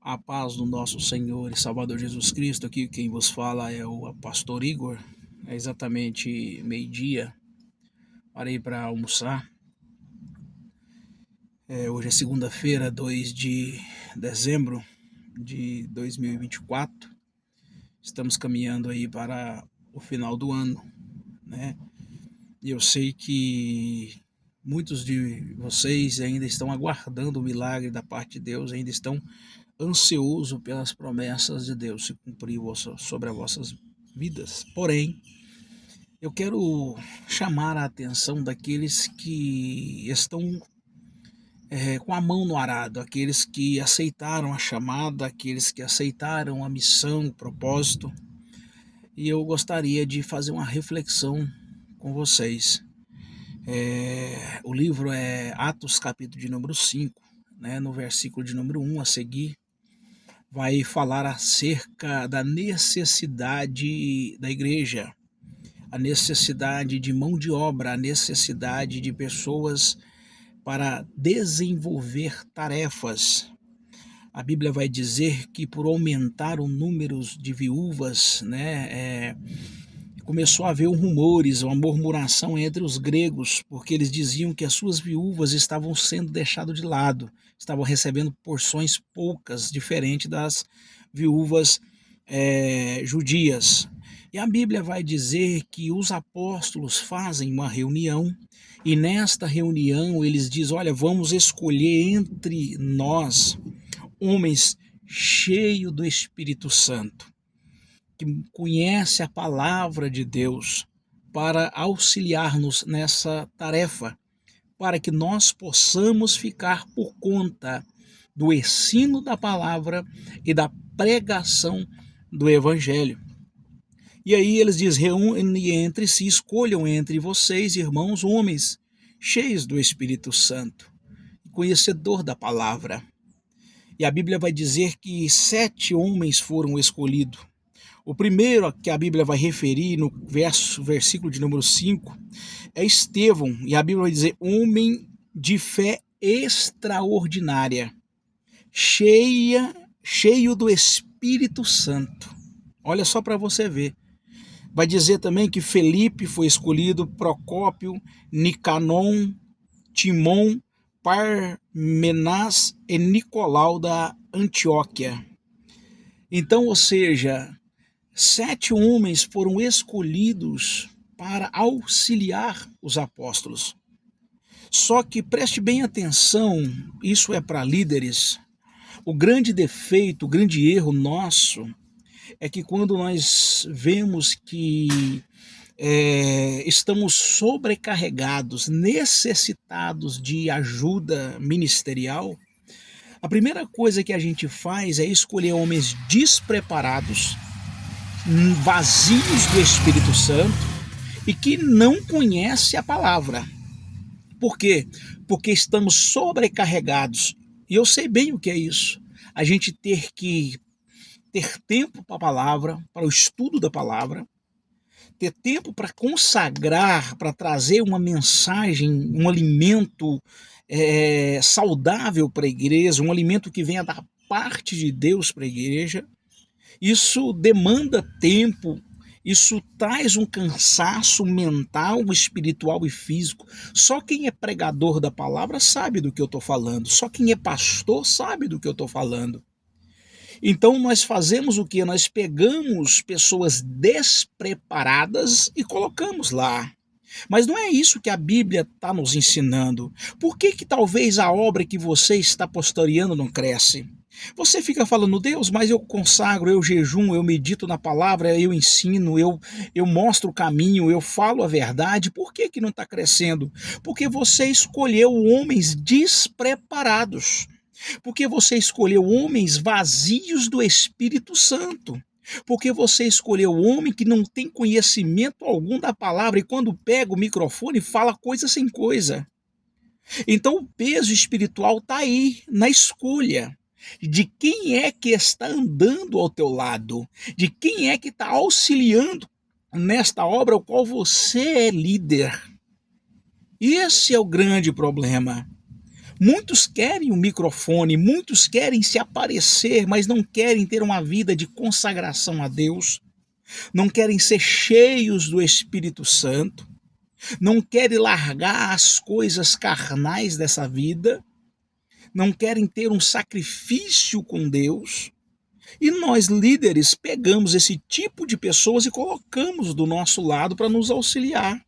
A paz do nosso Senhor e Salvador Jesus Cristo. Aqui quem vos fala é o pastor Igor. É exatamente meio-dia. Parei para almoçar. Hoje é segunda-feira, 2 de dezembro de 2024. Estamos caminhando aí para o final do ano, né? E eu sei que muitos de vocês ainda estão aguardando o milagre da parte de Deus, ainda estão ansioso pelas promessas de Deus se cumprir sobre as vossas vidas. Porém, eu quero chamar a atenção daqueles que estão com a mão no arado, aqueles que aceitaram a chamada, aqueles que aceitaram a missão, o propósito. E eu gostaria de fazer uma reflexão com vocês. O livro é Atos, capítulo de número 5, né, no versículo de número 1 a seguir, vai falar acerca da necessidade da igreja, a necessidade de mão de obra, a necessidade de pessoas para desenvolver tarefas. A Bíblia vai dizer que por aumentar o número de viúvas, começou a haver rumores, uma murmuração entre os gregos, porque eles diziam que as suas viúvas estavam sendo deixadas de lado, estavam recebendo porções poucas, diferente das viúvas judias. E a Bíblia vai dizer que os apóstolos fazem uma reunião, e nesta reunião eles dizem: olha, vamos escolher entre nós homens cheios do Espírito Santo, que conhece a palavra de Deus, para auxiliar-nos nessa tarefa, para que nós possamos ficar por conta do ensino da palavra e da pregação do evangelho. E aí eles dizem: reúnem entre si, escolham entre vocês, irmãos, homens cheios do Espírito Santo, conhecedor da palavra. E a Bíblia vai dizer que 7 homens foram escolhidos. O primeiro que a Bíblia vai referir no versículo de número 5 é Estevão, e a Bíblia vai dizer: homem de fé extraordinária, cheio do Espírito Santo. Olha só para você ver. Vai dizer também que Felipe foi escolhido, Procópio, Nicanon, Timon, Parmenas e Nicolau da Antioquia. Então, ou seja, 7 homens foram escolhidos para auxiliar os apóstolos. Só que preste bem atenção, isso é para líderes. O grande defeito, o grande erro nosso é que quando nós vemos que estamos sobrecarregados, necessitados de ajuda ministerial, a primeira coisa que a gente faz é escolher homens despreparados, vazios do Espírito Santo e que não conhecem a palavra. Por quê? Porque estamos sobrecarregados. E eu sei bem o que é isso. A gente ter que ter tempo para a palavra, para o estudo da palavra, ter tempo para consagrar, para trazer uma mensagem, um alimento saudável para a igreja, um alimento que venha da parte de Deus para a igreja. Isso demanda tempo, isso traz um cansaço mental, espiritual e físico. Só quem é pregador da palavra sabe do que eu estou falando, só quem é pastor sabe do que eu estou falando. Então nós fazemos o que? Nós pegamos pessoas despreparadas e colocamos lá. Mas não é isso que a Bíblia está nos ensinando. Por que talvez a obra que você está pastoreando não cresce? Você fica falando: Deus, mas eu consagro, eu jejum, eu medito na palavra, eu ensino, eu mostro o caminho, eu falo a verdade. Por que não está crescendo? Porque você escolheu homens despreparados. Porque você escolheu homens vazios do Espírito Santo. Porque você escolheu homem que não tem conhecimento algum da palavra e quando pega o microfone fala coisa sem coisa. Então o peso espiritual está aí, na escolha de quem é que está andando ao teu lado, de quem é que está auxiliando nesta obra ao qual você é líder. Esse é o grande problema. Muitos querem o microfone, muitos querem se aparecer, mas não querem ter uma vida de consagração a Deus, não querem ser cheios do Espírito Santo, não querem largar as coisas carnais dessa vida, não querem ter um sacrifício com Deus. E nós, líderes, pegamos esse tipo de pessoas e colocamos do nosso lado para nos auxiliar.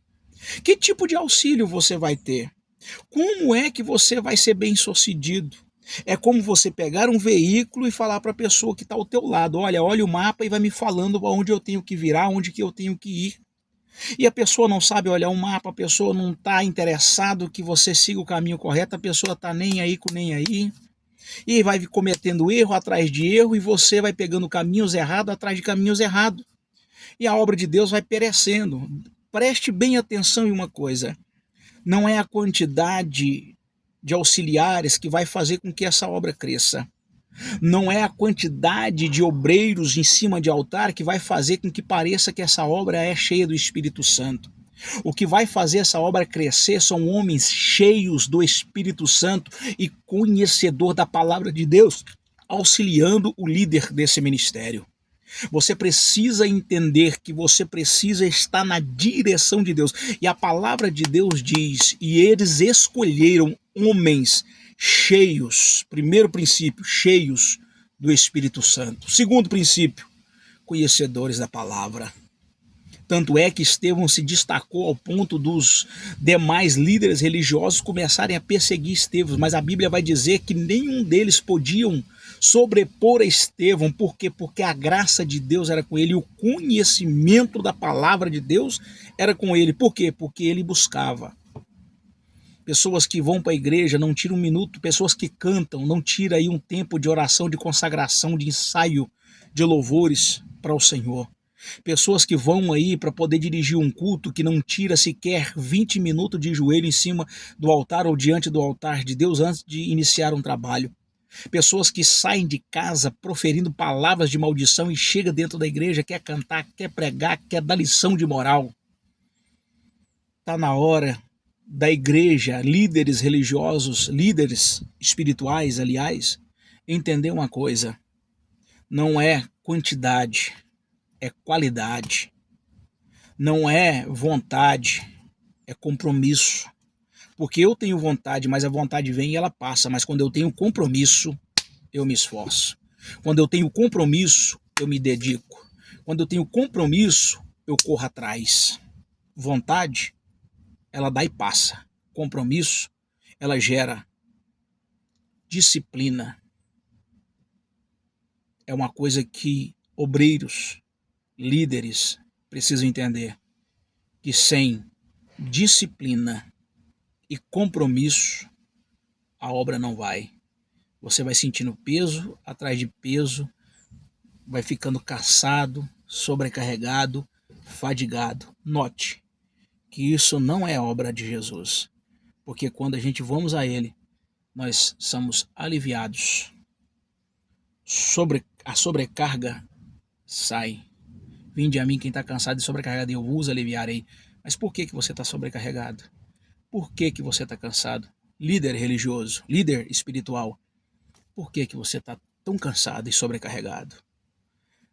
Que tipo de auxílio você vai ter? Como é que você vai ser bem-sucedido? É como você pegar um veículo e falar para a pessoa que está ao teu lado, olha o mapa e vai me falando aonde eu tenho que virar, onde que eu tenho que ir. E a pessoa não sabe olhar o mapa, a pessoa não está interessada que você siga o caminho correto, a pessoa está nem aí com nem aí. E vai cometendo erro atrás de erro e você vai pegando caminhos errados atrás de caminhos errados. E a obra de Deus vai perecendo. Preste bem atenção em uma coisa. Não é a quantidade de auxiliares que vai fazer com que essa obra cresça. Não é a quantidade de obreiros em cima de altar que vai fazer com que pareça que essa obra é cheia do Espírito Santo. O que vai fazer essa obra crescer são homens cheios do Espírito Santo e conhecedor da palavra de Deus, auxiliando o líder desse ministério. Você precisa entender que você precisa estar na direção de Deus. E a palavra de Deus diz, e eles escolheram homens cheios, primeiro princípio, cheios do Espírito Santo. Segundo princípio, conhecedores da palavra. Tanto é que Estevão se destacou ao ponto dos demais líderes religiosos começarem a perseguir Estevão, mas a Bíblia vai dizer que nenhum deles podiam sobrepor a Estevão. Por quê? Porque a graça de Deus era com ele, e o conhecimento da palavra de Deus era com ele. Por quê? Porque ele buscava. Pessoas que vão para a igreja não tiram um minuto, pessoas que cantam não tiram aí um tempo de oração, de consagração, de ensaio, de louvores para o Senhor. Pessoas que vão aí para poder dirigir um culto que não tira sequer 20 minutos de joelho em cima do altar ou diante do altar de Deus antes de iniciar um trabalho. Pessoas que saem de casa proferindo palavras de maldição e chega dentro da igreja, quer cantar, quer pregar, quer dar lição de moral. Está na hora da igreja, líderes religiosos, líderes espirituais, aliás, entender uma coisa. Não é quantidade, é qualidade. Não é vontade, é compromisso. Porque eu tenho vontade, mas a vontade vem e ela passa. Mas quando eu tenho compromisso, eu me esforço. Quando eu tenho compromisso, eu me dedico. Quando eu tenho compromisso, eu corro atrás. Vontade, ela dá e passa. Compromisso, ela gera disciplina. É uma coisa que obreiros, líderes precisam entender. Que sem disciplina e compromisso, a obra não vai. Você vai sentindo peso atrás de peso, vai ficando cansado, sobrecarregado, fadigado. Note que isso não é obra de Jesus, porque quando a gente vamos a Ele, nós somos aliviados. A sobrecarga sai. Vinde a mim quem está cansado e sobrecarregado, e eu vos aliviarei. Mas por que você está sobrecarregado? Por que você está cansado? Líder religioso, líder espiritual, por que você está tão cansado e sobrecarregado?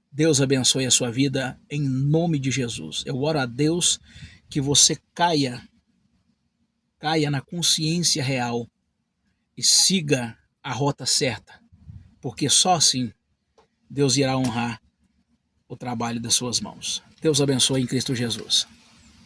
Deus abençoe a sua vida em nome de Jesus. Eu oro a Deus que você caia na consciência real e siga a rota certa, porque só assim Deus irá honrar o trabalho das suas mãos. Deus abençoe em Cristo Jesus.